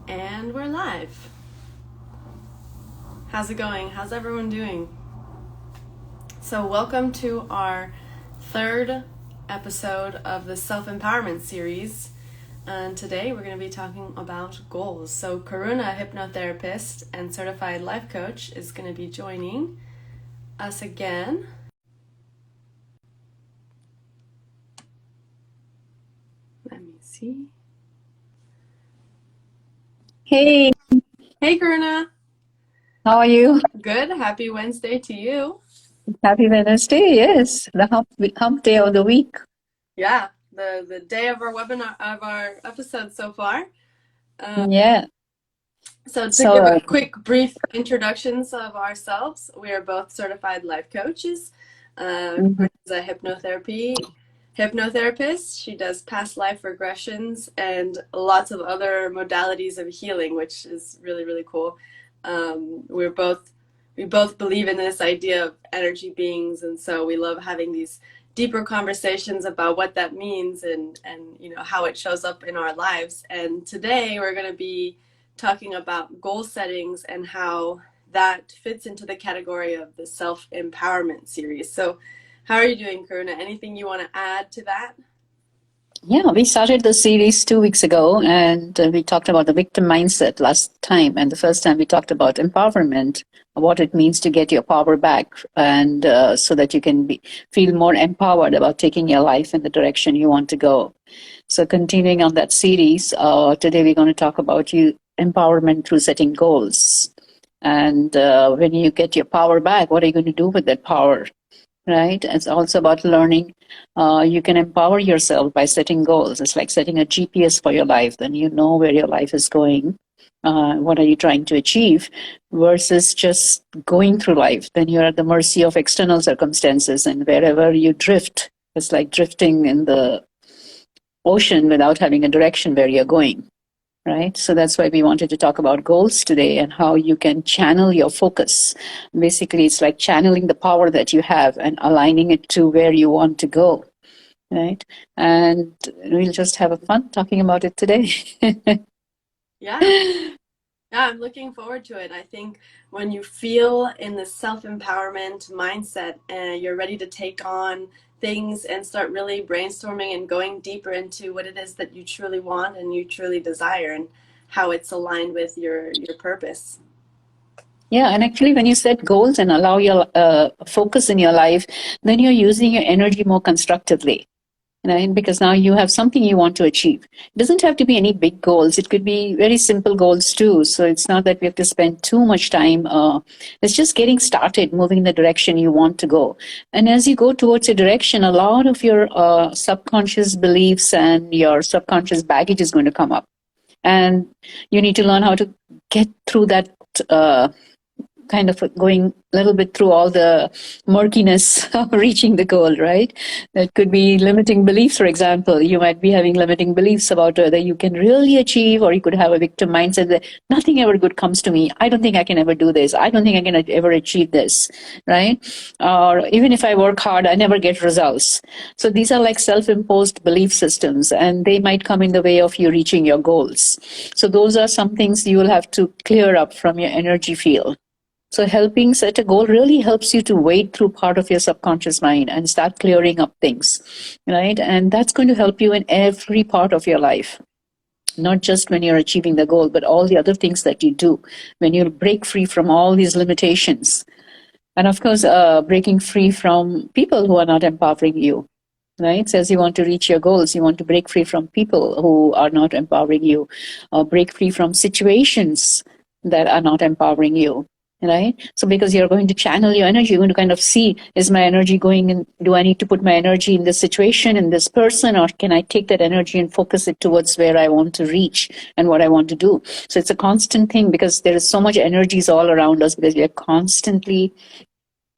And we're live. How's it going? How's everyone doing? So, welcome to our third episode of the self-empowerment series. And today we're going to be talking about goals. So, Karuna, hypnotherapist and certified life coach, is going to be joining us again. Let me see. Hey, Hey, Karuna. how are you? Good. Happy Wednesday to you. Happy Wednesday. Yes, the hump day of the week. Yeah, the day of our webinar, of our episode so far. Yeah. So to give So, a quick, brief introductions of ourselves, we are both certified life coaches. mhm. Is a hypnotherapist. She does past life regressions and lots of other modalities of healing, which is really, really cool. We both believe in this idea of energy beings, and so we love having these deeper conversations about what that means and how it shows up in our lives. And today we're going to be talking about goal settings and how that fits into the category of the self-empowerment series. So how are you doing, Karuna? Anything you want to add to that? Yeah, we started the series 2 weeks ago, and we talked about the victim mindset last time. And the first time we talked about empowerment, what it means to get your power back, and so that you can feel more empowered about taking your life in the direction you want to go. So, continuing on that series, today we're going to talk about empowerment through setting goals. And when you get your power back, what are you going to do with that power? Right? It's also about learning. You can empower yourself by setting goals. It's like setting a GPS for your life. Then you know where your life is going. What are you trying to achieve? Versus just going through life. Then you're at the mercy of external circumstances, and wherever you drift, it's like drifting in the ocean without having a direction where you're going. Right. So that's why we wanted to talk about goals today and how you can channel your focus. Basically, it's like channeling the power that you have and aligning it to where you want to go. Right. And we'll just have a fun talking about it today. Yeah. Yeah, I'm looking forward to it. I think when you feel in the self-empowerment mindset and you're ready to take on things and start really brainstorming and going deeper into what it is that you truly want and you truly desire and how it's aligned with your purpose. Yeah, and actually, when you set goals and allow your focus in your life, then you're using your energy more constructively. Right? Because now you have something you want to achieve. It doesn't have to be any big goals. It could be very simple goals too. So it's not that we have to spend too much time. It's just getting started, moving in the direction you want to go. And as you go towards a direction, a lot of your subconscious beliefs and your subconscious baggage is going to come up. And you need to learn how to get through that kind of going a little bit through all the murkiness of reaching the goal, right? That could be limiting beliefs, for example. You might be having limiting beliefs about whether you can really achieve, or you could have a victim mindset that nothing ever good comes to me. I don't think I can ever do this. I don't think I can ever achieve this, right? Or even if I work hard, I never get results. So these are like self-imposed belief systems, and they might come in the way of you reaching your goals. So those are some things you will have to clear up from your energy field. So helping set a goal really helps you to wade through part of your subconscious mind and start clearing up things, right? And that's going to help you in every part of your life, not just when you're achieving the goal, but all the other things that you do when you break free from all these limitations. And of course, breaking free from people who are not empowering you, right? So as you want to reach your goals, you want to break free from people who are not empowering you, or break free from situations that are not empowering you, right? So because you're going to channel your energy, you're going to kind of see, is my energy going in? Do I need to put my energy in this situation, in this person, or can I take that energy and focus it towards where I want to reach and what I want to do? So it's a constant thing, because there is so much energies all around us, because we are constantly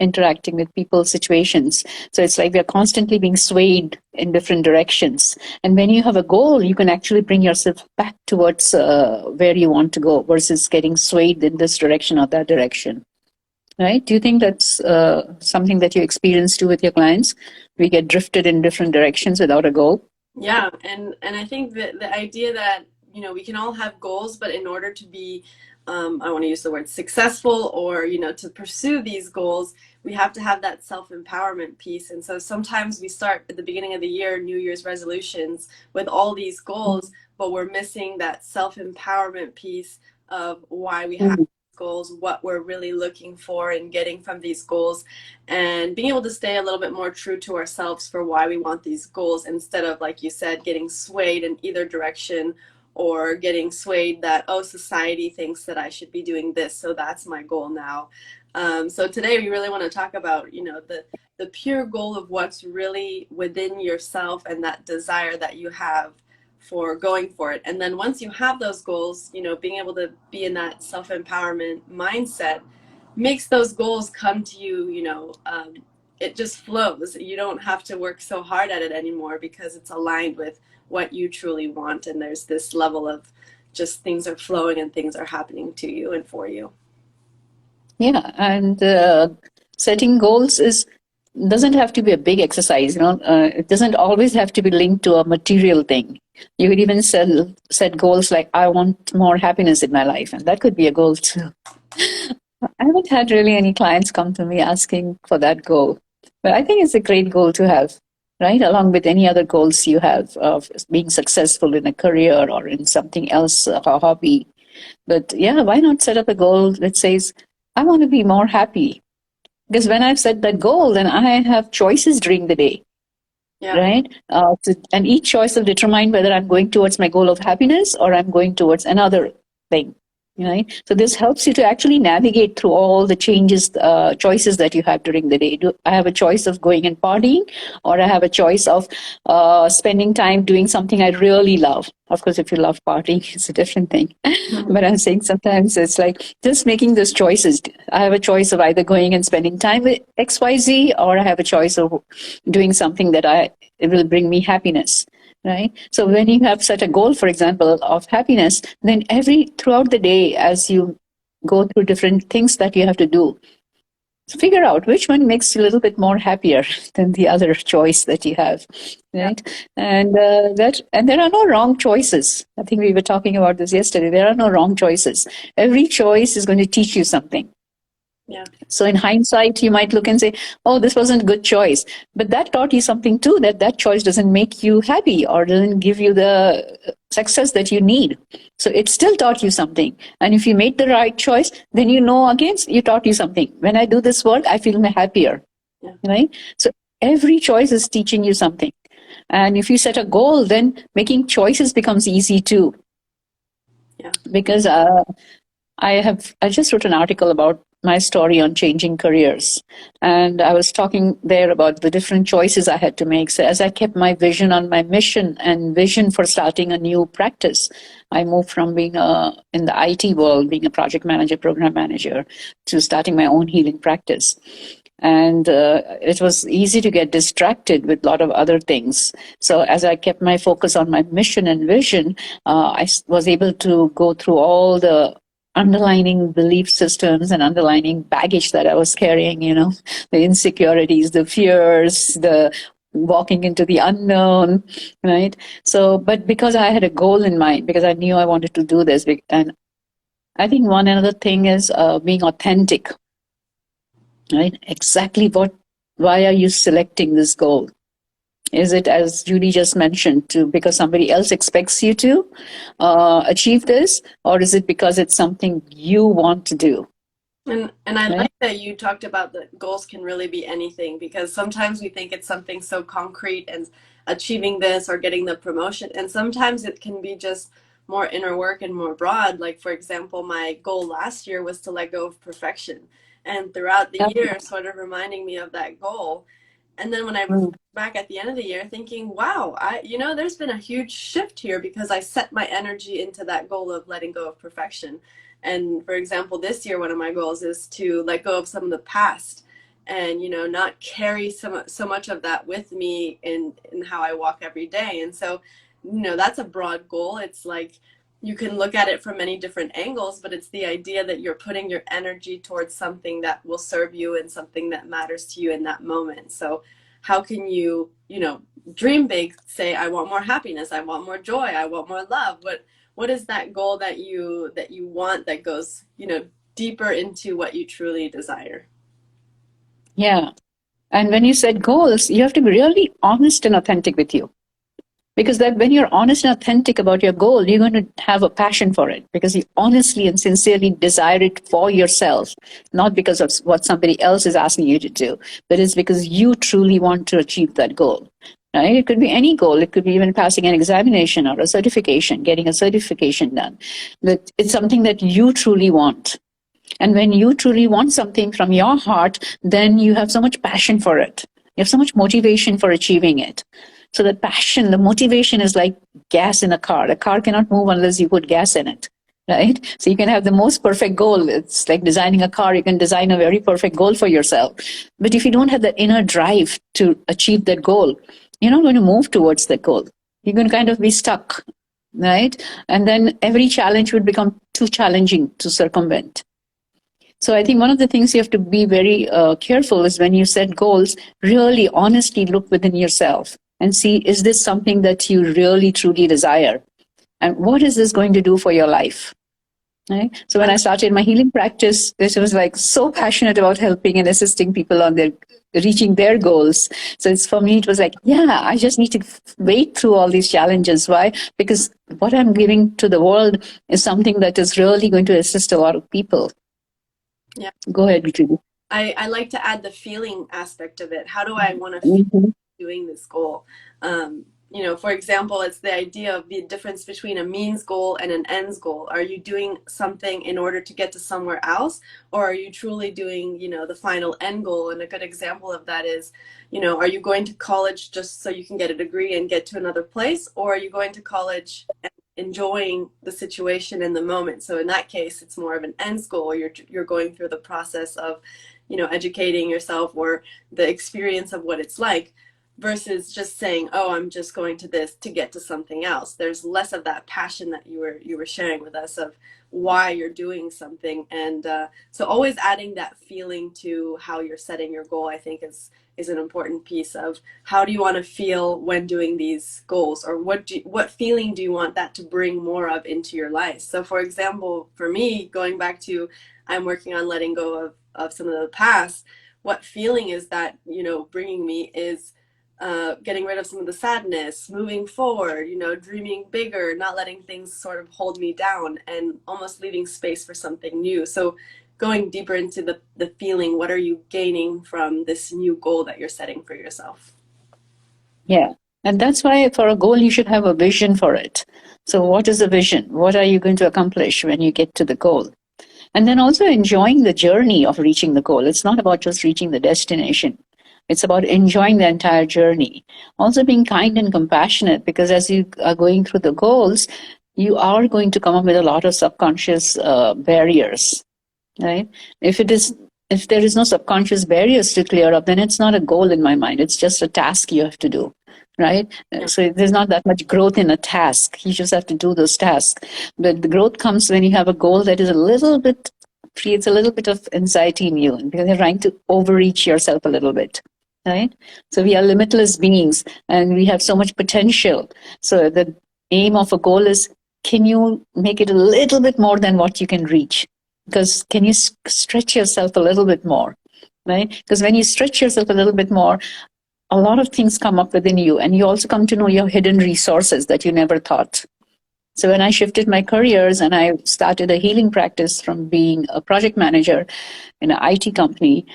interacting with people, situations. So it's like we're constantly being swayed in different directions. And when you have a goal, you can actually bring yourself back towards where you want to go, versus getting swayed in this direction or that direction. Right? Do you think that's something that you experience too with your clients? We get drifted in different directions without a goal. Yeah, and I think that the idea that you know, we can all have goals, but in order to be, I want to use the word successful, or, you know, to pursue these goals, we have to have that self-empowerment piece. And so sometimes we start at the beginning of the year, New Year's resolutions with all these goals, but we're missing that self-empowerment piece of why we have Mhm. goals, what we're really looking for and getting from these goals, and being able to stay a little bit more true to ourselves for why we want these goals, instead of, like you said, getting swayed in either direction, or getting swayed that, oh, society thinks that I should be doing this, so that's my goal now. So today we really want to talk about, you know, the pure goal of what's really within yourself and that desire that you have for going for it. And then once you have those goals, you know, being able to be in that self-empowerment mindset makes those goals come to you, you know, it just flows. You don't have to work so hard at it anymore because it's aligned with what you truly want. And there's this level of just things are flowing and things are happening to you and for you. Yeah, and setting goals is doesn't have to be a big exercise. You know, it doesn't always have to be linked to a material thing. You could even set goals like I want more happiness in my life, and that could be a goal too. I haven't had really any clients come to me asking for that goal, but I think it's a great goal to have, right? Along with any other goals you have of being successful in a career or in something else, a hobby. But yeah, why not set up a goal that says, I want to be more happy? Because when I've set that goal, then I have choices during the day, Yeah. right? And each choice will determine whether I'm going towards my goal of happiness or I'm going towards another thing, right? So this helps you to actually navigate through all the changes, choices that you have during the day. Do I have a choice of going and partying, or I have a choice of spending time doing something I really love? Of course, if you love partying, it's a different thing. But I'm saying sometimes it's like just making those choices. I have a choice of either going and spending time with XYZ, or I have a choice of doing something that it will bring me happiness, right? So when you have set a goal, for example, of happiness, then throughout the day, as you go through different things that you have to do, figure out which one makes you a little bit more happier than the other choice that you have, Yeah. right? And there are no wrong choices. I think we were talking about this yesterday. There are no wrong choices. Every choice is going to teach you something. Yeah. So in hindsight, you might look and say, oh, this wasn't a good choice. But that taught you something too, that choice doesn't make you happy or doesn't give you the success that you need. So it still taught you something. And if you made the right choice, then you know, again, you taught you something. When I do this work, I feel happier, Yeah. right? So every choice is teaching you something. And if you set a goal, then making choices becomes easy too. Yeah. Because I just wrote an article about my story on changing careers. And I was talking there about the different choices I had to make. So as I kept my vision on my mission and vision for starting a new practice, I moved from being in the IT world, being a project manager, program manager, to starting my own healing practice. And it was easy to get distracted with a lot of other things. So as I kept my focus on my mission and vision, was able to go through all the underlining belief systems and underlining baggage that I was carrying, the insecurities, the fears, the walking into the unknown, right? So, but because I had a goal in mind, because I knew I wanted to do this, and I think one another thing is being authentic, right? Exactly why are you selecting this goal? Is it, as Judy just mentioned, because somebody else expects you to achieve this, or is it because it's something you want to do? And I Right? like that you talked about that goals can really be anything, because sometimes we think it's something so concrete and achieving this or getting the promotion, and sometimes it can be just more inner work and more broad. Like, for example, my goal last year was to let go of perfection, and throughout the Yeah. year sort of reminding me of that goal. And then when I Mm. reflect back at the end of the year thinking, wow, there's been a huge shift here because I set my energy into that goal of letting go of perfection. And for example, this year, one of my goals is to let go of some of the past and, not carry so much of that with me in how I walk every day. And so, that's a broad goal. It's like you can look at it from many different angles, but it's the idea that you're putting your energy towards something that will serve you and something that matters to you in that moment. So how can you, dream big, say, I want more happiness, I want more joy, I want more love. what is that goal that you want that goes, deeper into what you truly desire? Yeah. And when you set goals, you have to be really honest and authentic with you. Because that when you're honest and authentic about your goal, you're going to have a passion for it because you honestly and sincerely desire it for yourself, not because of what somebody else is asking you to do, but it's because you truly want to achieve that goal. Right? It could be any goal. It could be even passing an examination or a certification, getting a certification done. But it's something that you truly want. And when you truly want something from your heart, then you have so much passion for it. You have so much motivation for achieving it. So the passion, the motivation is like gas in a car. A car cannot move unless you put gas in it, right? So you can have the most perfect goal. It's like designing a car. You can design a very perfect goal for yourself. But if you don't have the inner drive to achieve that goal, you're not going to move towards that goal. You're going to kind of be stuck, right? And then every challenge would become too challenging to circumvent. So I think one of the things you have to be very careful is when you set goals, really honestly look within yourself and see, is this something that you really truly desire? And what is this going to do for your life? Right? So when I started my healing practice, it was like so passionate about helping and assisting people on their reaching their goals. So it's for me, it was like, yeah, I just need to wade through all these challenges. Why? Because what I'm giving to the world is something that is really going to assist a lot of people. Yeah. Go ahead, Judy. I like to add the feeling aspect of it. How do I want to feel doing this goal? For example, it's the idea of the difference between a means goal and an ends goal. Are you doing something in order to get to somewhere else, or are you truly doing, the final end goal? And a good example of that is, are you going to college just so you can get a degree and get to another place, or are you going to college and enjoying the situation in the moment? So in that case, it's more of an ends goal. You're going through the process of, educating yourself or the experience of what it's like, versus just saying, oh, I'm just going to this to get to something else. There's less of that passion that you were sharing with us of why you're doing something. And so always adding that feeling to how you're setting your goal, I think is an important piece of how do you want to feel when doing these goals, or what feeling do you want that to bring more of into your life? So for example, for me, going back to, I'm working on letting go of some of the past, what feeling is that, bringing me is getting rid of some of the sadness, moving forward, dreaming bigger, not letting things sort of hold me down, and almost leaving space for something new. So going deeper into the feeling, what are you gaining from this new goal that you're setting for yourself? Yeah. And that's why for a goal, you should have a vision for it. So what is the vision? What are you going to accomplish when you get to the goal? And then also enjoying the journey of reaching the goal. It's not about just reaching the destination. It's about enjoying the entire journey. Also being kind and compassionate, because as you are going through the goals, you are going to come up with a lot of subconscious barriers, right? If there is no subconscious barriers to clear up, then it's not a goal in my mind. It's just a task you have to do, right? Yeah. So there's not that much growth in a task. You just have to do those tasks. But the growth comes when you have a goal that is creates a little bit of anxiety in you, because you're trying to overreach yourself a little bit. Right? So we are limitless beings and we have so much potential. So the aim of a goal is, can you make it a little bit more than what you can reach? Because can you stretch yourself a little bit more? Right? Because when you stretch yourself a little bit more, a lot of things come up within you, and you also come to know your hidden resources that you never thought. So when I shifted my careers and I started a healing practice from being a project manager in an IT company,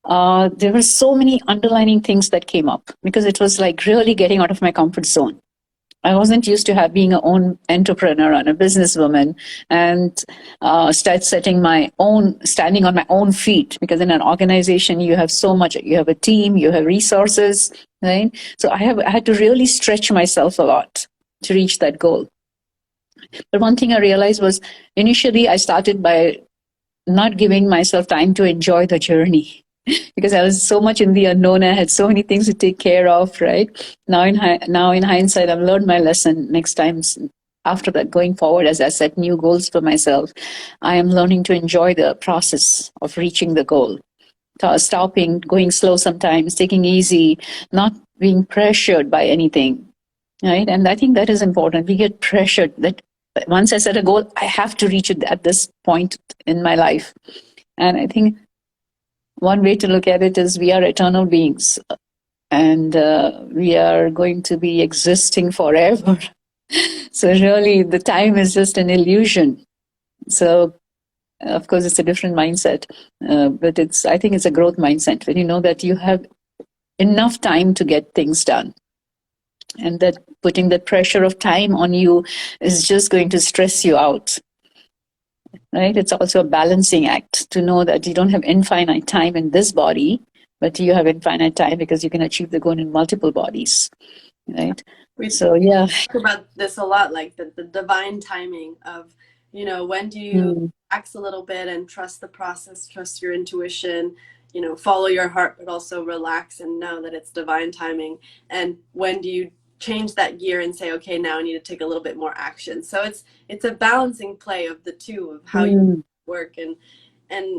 there were so many underlining things that came up, because it was like really getting out of my comfort zone. I wasn't used to being an own entrepreneur and a businesswoman and standing on my own feet, because in an organization, you have so much, you have a team, you have resources, right? So I had to really stretch myself a lot to reach that goal. But one thing I realized was, initially I started by not giving myself time to enjoy the journey, because I was so much in the unknown. I had so many things to take care of, right? Now in hindsight, I've learned my lesson. Next time, after that, going forward, as I set new goals for myself, I am learning to enjoy the process of reaching the goal. Stopping, going slow sometimes, taking easy, not being pressured by anything, right? And I think that is important. We get pressured that once I set a goal, I have to reach it at this point in my life. And I think one way to look at it is we are eternal beings, and we are going to be existing forever. So really, the time is just an illusion. So of course, it's a different mindset, but I think it's a growth mindset when you know that you have enough time to get things done, and that putting the pressure of time on you is just going to stress you out. Right? It's also a balancing act to know that you don't have infinite time in this body, but you have infinite time because you can achieve the goal in multiple bodies. Right? We So yeah, talk about this a lot, like the divine timing of, you know, when do you relax a little bit and trust the process, trust your intuition, you know, follow your heart, but also relax and know that it's divine timing. And when do you change that gear and say, okay, now I need to take a little bit more action. So it's a balancing play of the two, of how you work. And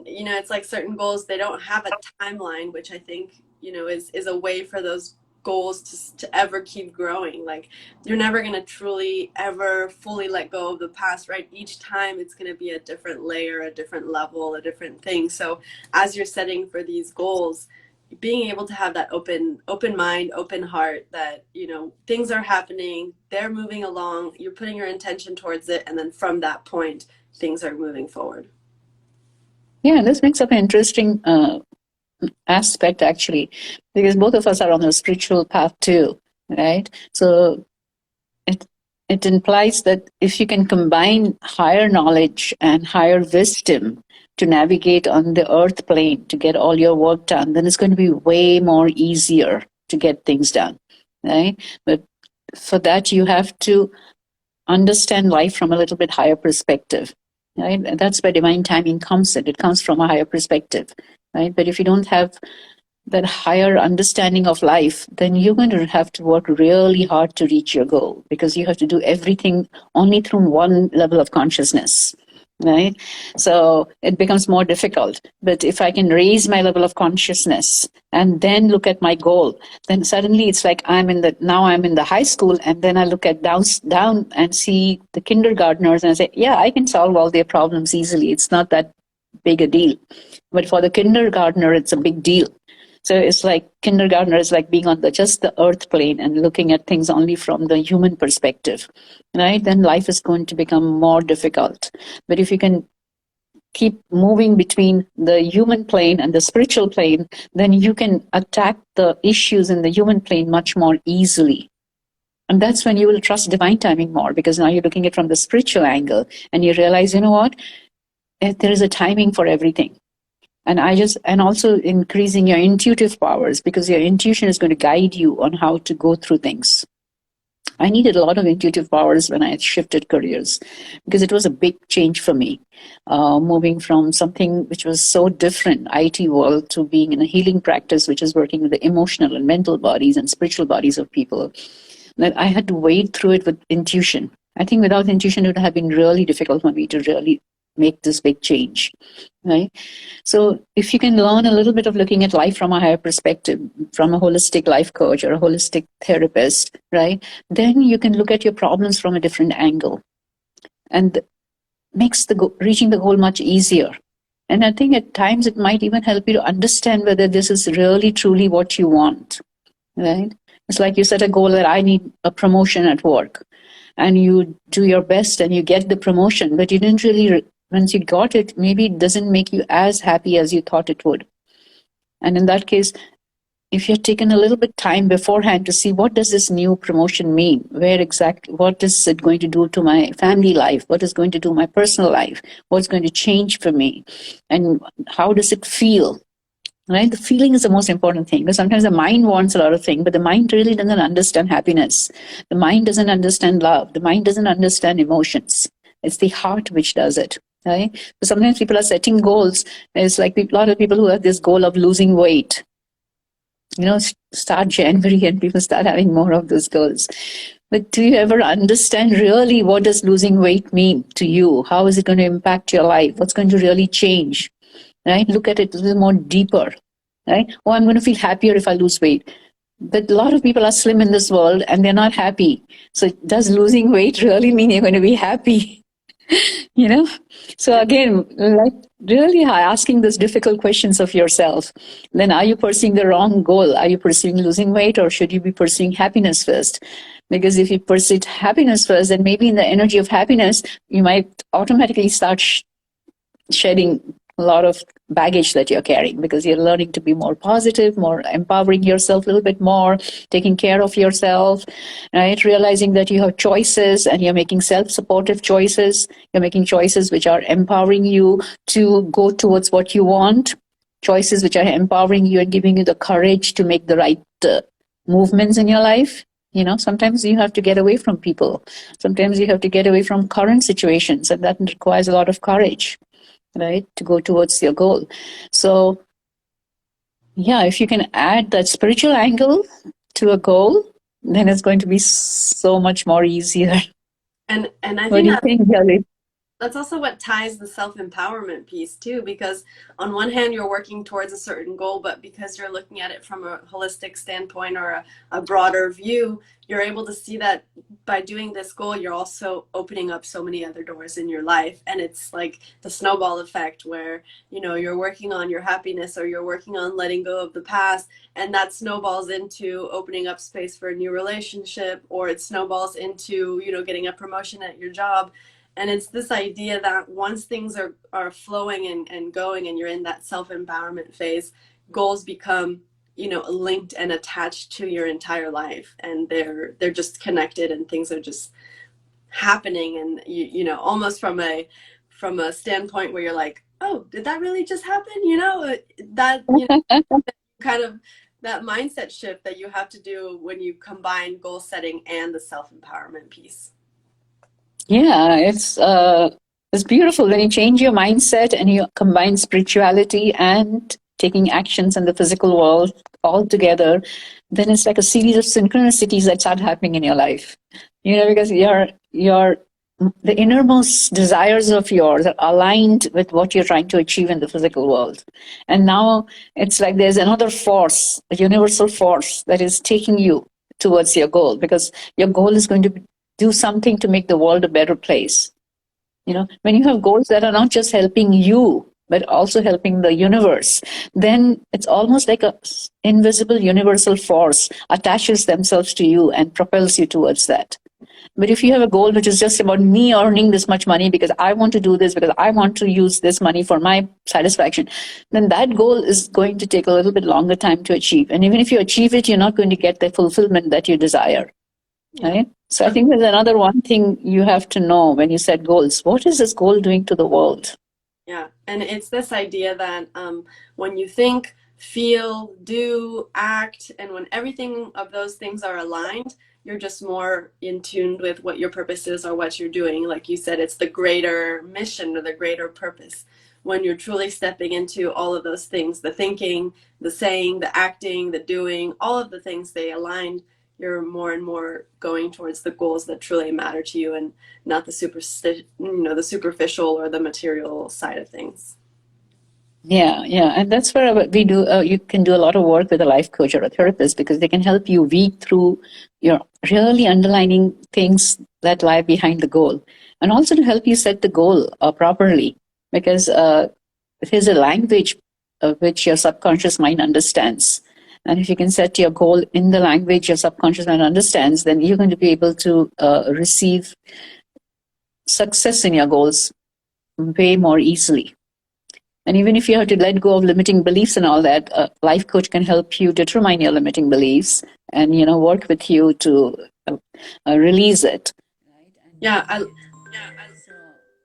you know, it's like certain goals, they don't have a timeline, which I think, you know, is a way for those goals to ever keep growing. Like, you're never going to truly ever fully let go of the past, right? Each time it's going to be a different layer, a different level, a different thing. So as you're setting for these goals, being able to have that open mind, open heart, that, you know, things are happening, they're moving along, you're putting your intention towards it, and then from that point things are moving forward. Yeah, this brings up an interesting aspect, actually, because both of us are on a spiritual path too, right? So it implies that if you can combine higher knowledge and higher wisdom to navigate on the earth plane to get all your work done, then it's going to be way more easier to get things done, right? But for that, you have to understand life from a little bit higher perspective, right? And that's where divine timing comes in. It comes from a higher perspective, right? But if you don't have that higher understanding of life, then you're going to have to work really hard to reach your goal, because you have to do everything only through one level of consciousness, right? So it becomes more difficult. But if I can raise my level of consciousness and then look at my goal, then suddenly it's like now I'm in the high school, and then I look at down and see the kindergartners, and I say, yeah, I can solve all their problems easily. It's not that big a deal. But for the kindergartner, it's a big deal. So it's like kindergartner is like being on just the earth plane and looking at things only from the human perspective, right? Then life is going to become more difficult. But if you can keep moving between the human plane and the spiritual plane, then you can attack the issues in the human plane much more easily. And that's when you will trust divine timing more, because now you're looking at it from the spiritual angle and you realize, you know what? There is a timing for everything. And also increasing your intuitive powers, because your intuition is going to guide you on how to go through things. I needed a lot of intuitive powers when I shifted careers, because it was a big change for me, moving from something which was so different, IT world, to being in a healing practice, which is working with the emotional and mental bodies and spiritual bodies of people. That I had to wade through it with intuition. I think without intuition, it would have been really difficult for me to really make this big change, right? So if you can learn a little bit of looking at life from a higher perspective, from a holistic life coach or a holistic therapist, right, then you can look at your problems from a different angle, and makes reaching the goal much easier. And I think at times it might even help you to understand whether this is really truly what you want, right? It's like you set a goal that I need a promotion at work, and you do your best and you get the promotion, but you didn't really, once you got it, maybe it doesn't make you as happy as you thought it would. And in that case, if you're taken a little bit time beforehand to see what does this new promotion mean, what is it going to do to my family life, what is going to do my personal life, what's going to change for me, and how does it feel, right? The feeling is the most important thing, because sometimes the mind wants a lot of things, but the mind really doesn't understand happiness. The mind doesn't understand love. The mind doesn't understand emotions. It's the heart which does it, right? So sometimes people are setting goals. It's like a lot of people who have this goal of losing weight. You know, start January and people start having more of those goals. But do you ever understand really what does losing weight mean to you? How is it going to impact your life? What's going to really change? Right? Look at it a little more deeper, right? Oh, I'm going to feel happier if I lose weight. But a lot of people are slim in this world and they're not happy. So does losing weight really mean you're going to be happy? You know? So again, like really asking those difficult questions of yourself. Then are you pursuing the wrong goal? Are you pursuing losing weight, or should you be pursuing happiness first? Because if you pursue happiness first, then maybe in the energy of happiness, you might automatically start shedding a lot of baggage that you're carrying, because you're learning to be more positive, more empowering yourself a little bit more, taking care of yourself, right? Realizing that you have choices and you're making self-supportive choices. You're making choices which are empowering you to go towards what you want, choices which are empowering you and giving you the courage to make the right movements in your life. You know, sometimes you have to get away from people. Sometimes you have to get away from current situations, and that requires a lot of courage, right, to go towards your goal. So yeah, if you can add that spiritual angle to a goal, then it's going to be so much more easier. And I What think do you think, Galit? that's also what ties the self-empowerment piece too, because on one hand you're working towards a certain goal, but because you're looking at it from a holistic standpoint or a broader view, you're able to see that by doing this goal you're also opening up so many other doors in your life. And it's like the snowball effect where, you know, you're working on your happiness or you're working on letting go of the past, and that snowballs into opening up space for a new relationship, or it snowballs into, you know, getting a promotion at your job. And it's this idea that once things are flowing and going and you're in that self-empowerment phase, goals become, you know, linked and attached to your entire life, and they're just connected, and things are just happening. And you know, almost from a standpoint where you're like, oh, did that really just happen? You know, that, you know, kind of that mindset shift that you have to do when you combine goal setting and the self-empowerment piece. Yeah, it's beautiful when you change your mindset and you combine spirituality and taking actions in the physical world all together. Then it's like a series of synchronicities that start happening in your life. You know, because your the innermost desires of yours are aligned with what you're trying to achieve in the physical world. And now it's like there's another force, a universal force that is taking you towards your goal, because your goal is going to do something to make the world a better place. You know, when you have goals that are not just helping you, but also helping the universe, then it's almost like a invisible universal force attaches themselves to you and propels you towards that. But if you have a goal which is just about me earning this much money because I want to do this, because I want to use this money for my satisfaction, then that goal is going to take a little bit longer time to achieve. And even if you achieve it, you're not going to get the fulfillment that you desire. Right? So I think there's another one thing you have to know when you set goals. What is this goal doing to the world? Yeah, and it's this idea that when you think, feel, do, act, and when everything of those things are aligned, you're just more in tune with what your purpose is or what you're doing. Like you said, it's the greater mission or the greater purpose. When you're truly stepping into all of those things, the thinking, the saying, the acting, the doing, all of the things, they aligned, you're more and more going towards the goals that truly matter to you, and not the the superficial or the material side of things. Yeah, and that's where we do. You can do a lot of work with a life coach or a therapist, because they can help you weed through your really underlining things that lie behind the goal, and also to help you set the goal properly, because there's a language which your subconscious mind understands. And if you can set your goal in the language your subconscious mind understands, then you're going to be able to receive success in your goals way more easily. And even if you have to let go of limiting beliefs and all that, a life coach can help you determine your limiting beliefs and, you know, work with you to release it. Yeah,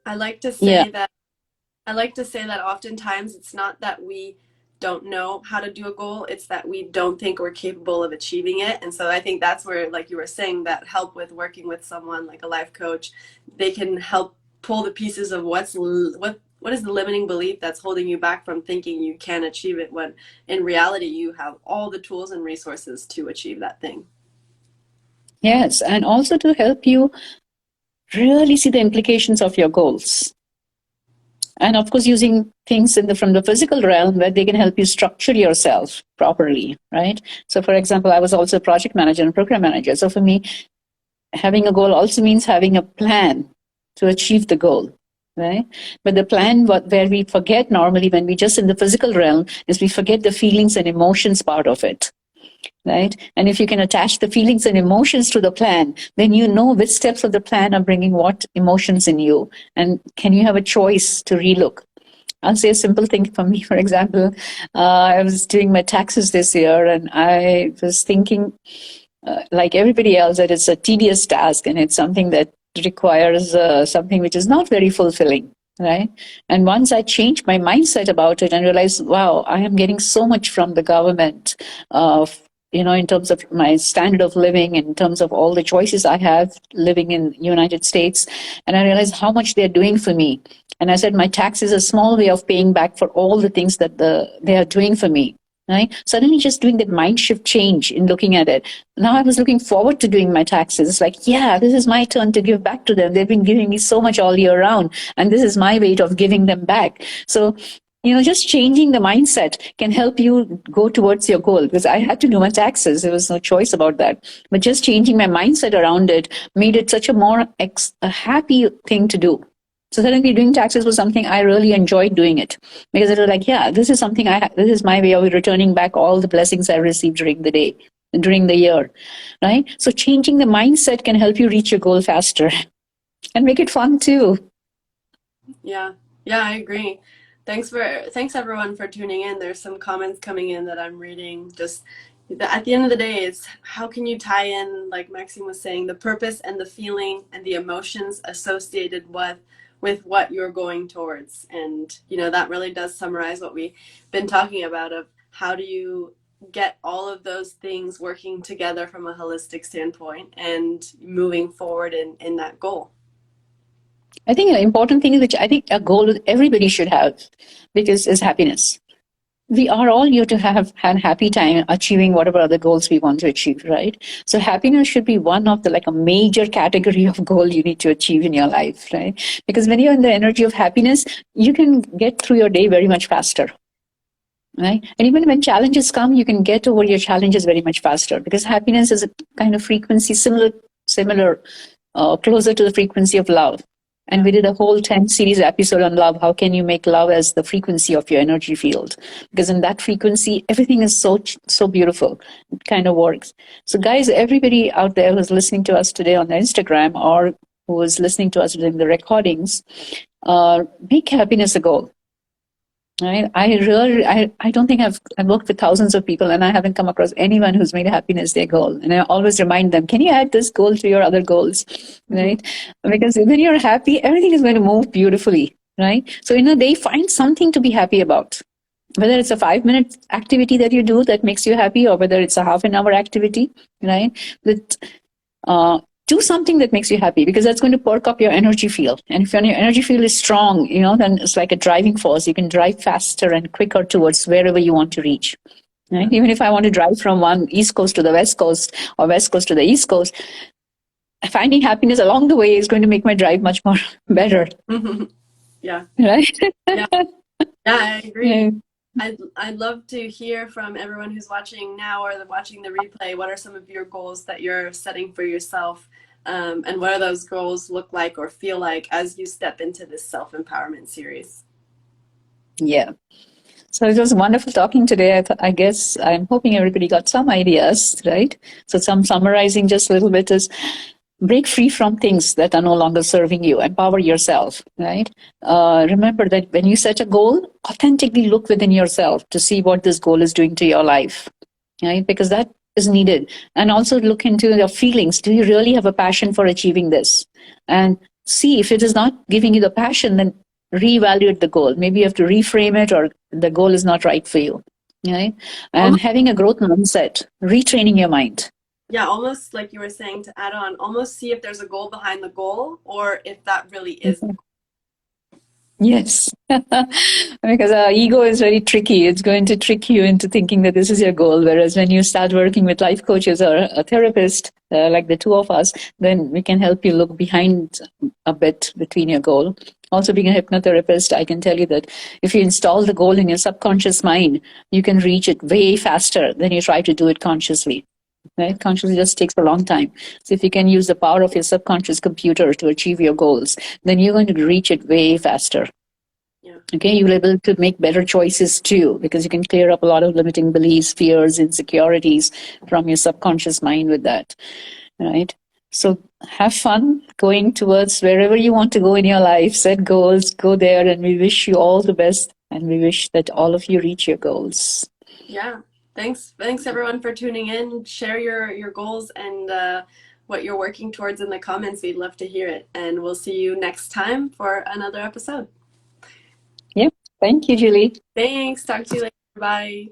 I like to say that oftentimes it's not that we don't know how to do a goal, it's that we don't think we're capable of achieving it. And so I think that's where, like you were saying, that help with working with someone like a life coach, they can help pull the pieces of what is the limiting belief that's holding you back from thinking you can achieve it, when in reality you have all the tools and resources to achieve that thing. Yes, and also to help you really see the implications of your goals. And of course, using things from the physical realm where they can help you structure yourself properly, right? So, for example, I was also a project manager and program manager. So for me, having a goal also means having a plan to achieve the goal, right? But the plan where we forget normally when we just in the physical realm is we forget the feelings and emotions part of it, right? And if you can attach the feelings and emotions to the plan, then you know which steps of the plan are bringing what emotions in you, and can you have a choice to relook. I'll say a simple thing for me. For example, I was doing my taxes this year, and I was thinking, like everybody else, that it's a tedious task and it's something that requires something which is not very fulfilling, right? And once I changed my mindset about it and realized, wow, I am getting so much from the government, in terms of my standard of living, in terms of all the choices I have living in United States, and I realized how much they're doing for me. And I said, my tax is a small way of paying back for all the things that they are doing for me. Right? Suddenly just doing that mind shift change in looking at it. Now I was looking forward to doing my taxes. It's like, yeah, this is my turn to give back to them. They've been giving me so much all year round, and this is my way of giving them back. So, just changing the mindset can help you go towards your goal, because I had to do my taxes. There was no choice about that. But just changing my mindset around it made it such a happy thing to do. So suddenly doing taxes was something I really enjoyed doing it, because it was like, yeah, this is something this is my way of returning back all the blessings I received during the day, during the year, right? So changing the mindset can help you reach your goal faster and make it fun too. Yeah, I agree. Thanks everyone for tuning in. There's some comments coming in that I'm reading. Just at the end of the day, it's how can you tie in, like Maxime was saying, the purpose and the feeling and the emotions associated with what you're going towards. And that really does summarize what we've been talking about, of how do you get all of those things working together from a holistic standpoint and moving forward in that goal. I think an important thing, which I think a goal everybody should have, because is happiness. We are all here to have a happy time achieving whatever other goals we want to achieve, right? So happiness should be one of the, like, a major category of goal you need to achieve in your life, right? Because when you're in the energy of happiness, you can get through your day very much faster, right? And even when challenges come, you can get over your challenges very much faster, because happiness is a kind of frequency similar, closer to the frequency of love. And we did a whole 10 series episode on love. How can you make love as the frequency of your energy field? Because in that frequency, everything is so beautiful. It kind of works. So guys, everybody out there who's listening to us today on the Instagram, or who is listening to us during the recordings, make happiness a goal. Right? I don't think I've worked with thousands of people, and I haven't come across anyone who's made happiness their goal. And I always remind them, can you add this goal to your other goals? Right? Because when you're happy, everything is going to move beautifully, right? So in a day, find something to be happy about. Whether it's a 5-minute activity that you do that makes you happy, or whether it's a half an hour activity, right? Do something that makes you happy, because that's going to perk up your energy field. And if your energy field is strong, then it's like a driving force. You can drive faster and quicker towards wherever you want to reach. Right? Even if I want to drive from one East Coast to the West Coast, or West Coast to the East Coast, finding happiness along the way is going to make my drive much more better. Yeah. Right? Yeah, I agree. Yeah. I'd love to hear from everyone who's watching now or watching the replay. What are some of your goals that you're setting for yourself? And what do those goals look like or feel like as you step into this self-empowerment series? Yeah. So it was wonderful talking today. I guess I'm hoping everybody got some ideas, right? So some summarizing just a little bit is, break free from things that are no longer serving you. Empower yourself, right? Remember that when you set a goal, authentically look within yourself to see what this goal is doing to your life, right? Because that is needed. And also look into your feelings. Do you really have a passion for achieving this? And see if it is not giving you the passion, then reevaluate the goal. Maybe you have to reframe it, or the goal is not right for you, right? And having a growth mindset, retraining your mind. Yeah, almost like you were saying, to add on, almost see if there's a goal behind the goal, or if that really is. Yes, because our ego is very tricky. It's going to trick you into thinking that this is your goal. Whereas when you start working with life coaches or a therapist, like the two of us, then we can help you look behind a bit between your goal. Also, being a hypnotherapist, I can tell you that if you install the goal in your subconscious mind, you can reach it way faster than you try to do it consciously. Right? Consciously just takes a long time. So if you can use the power of your subconscious computer to achieve your goals, then you're going to reach it way faster. Yeah. Okay, you'll be able to make better choices too, because you can clear up a lot of limiting beliefs, fears, insecurities from your subconscious mind with that. Right? So have fun going towards wherever you want to go in your life, set goals, go there, and we wish you all the best. And we wish that all of you reach your goals. Yeah. Thanks everyone for tuning in. Share your goals and what you're working towards in the comments. We'd love to hear it. And we'll see you next time for another episode. Yep. Thank you, Julie. Thanks. Talk to you later. Bye.